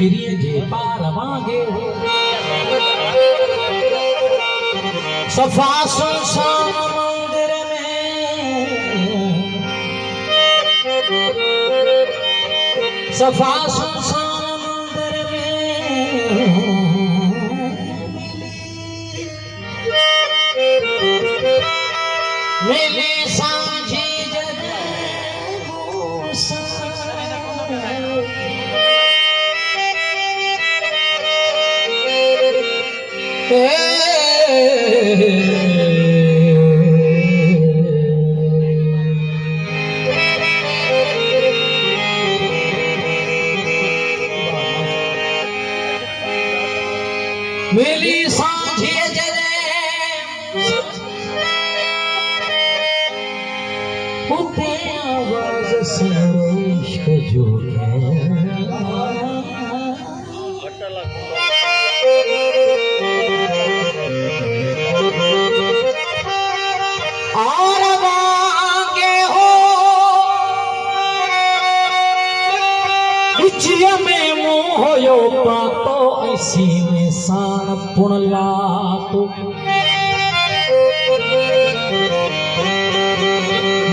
फिरिए जे पार मांगे सफा सुनसान मंदिर में सफा सुनसान मंदिर में मिली सांझी मिली सांझी उते आवाज सुनो इश्क जो और वांगे हो बिचिया में मुंह होयो पातो ऐसी में सान पुणला तो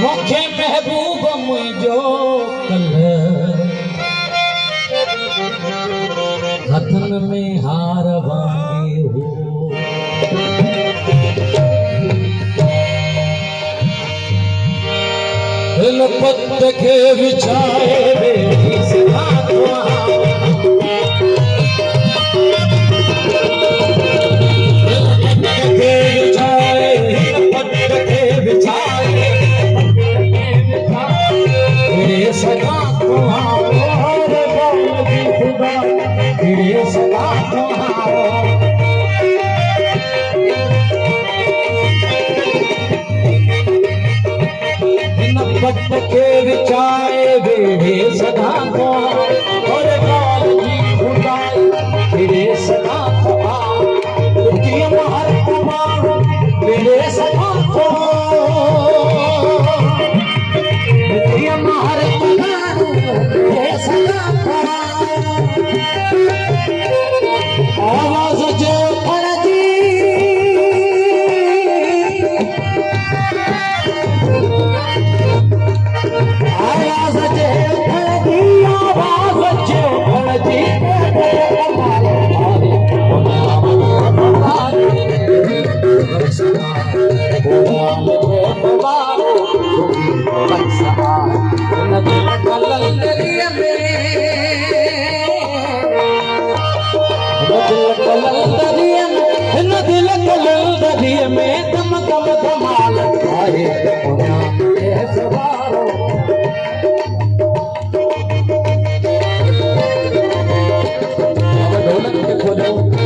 मुखे महबूब मुझो कल हथन में हार वांगे हो पत के विछाए सदा तुम्हारे खुदा सदा पट के विचाए बेड़े सदा और काल जी खुदा बेड़े सदा हर कुमार बेड़े सदा हर आवाज जो पड़ती आवाज जो पड़ती आवाज जो पड़ती दरिया में दम दम धमाल आए सवारो ढोलक के खोलो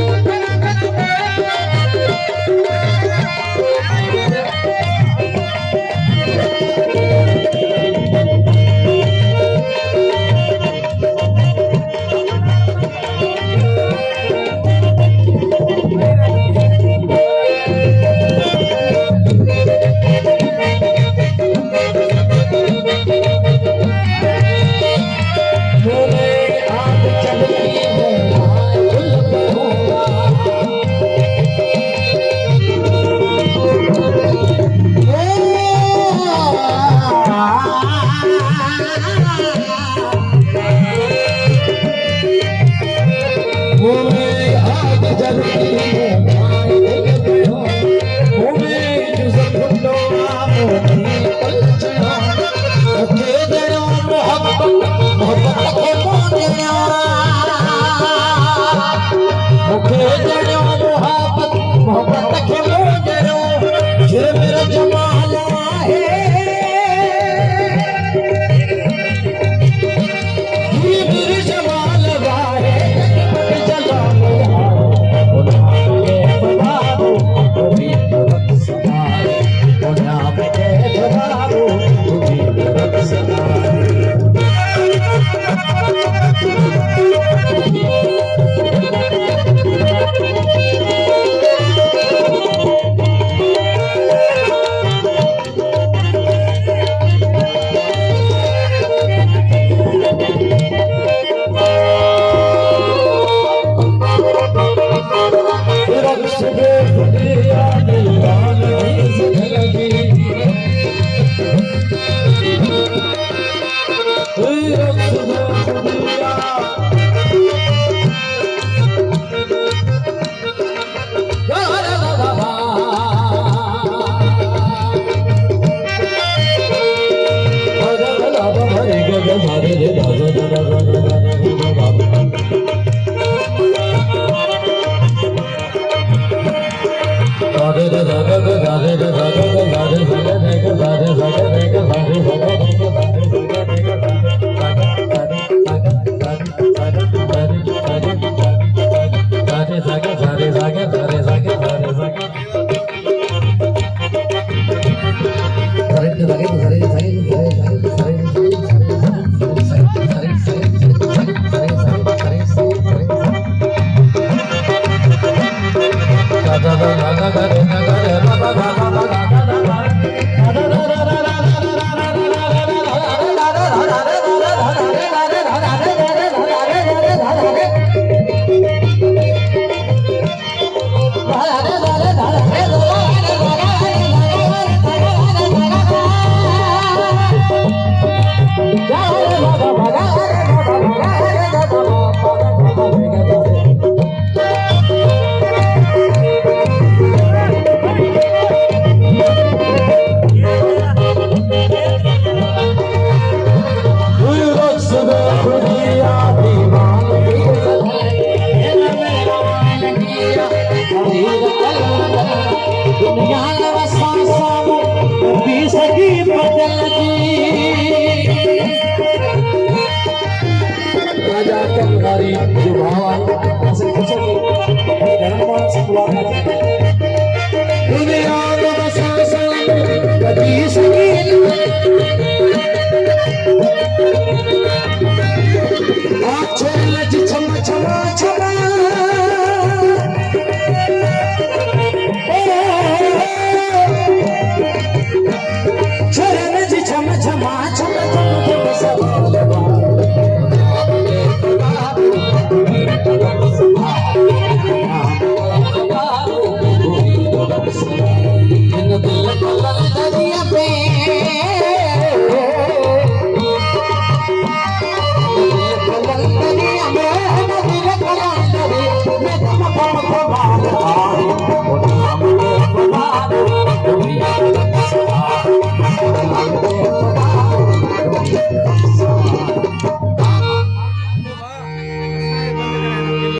भाव आए ऐसे पूछो कि धर्म मानस मुलाकात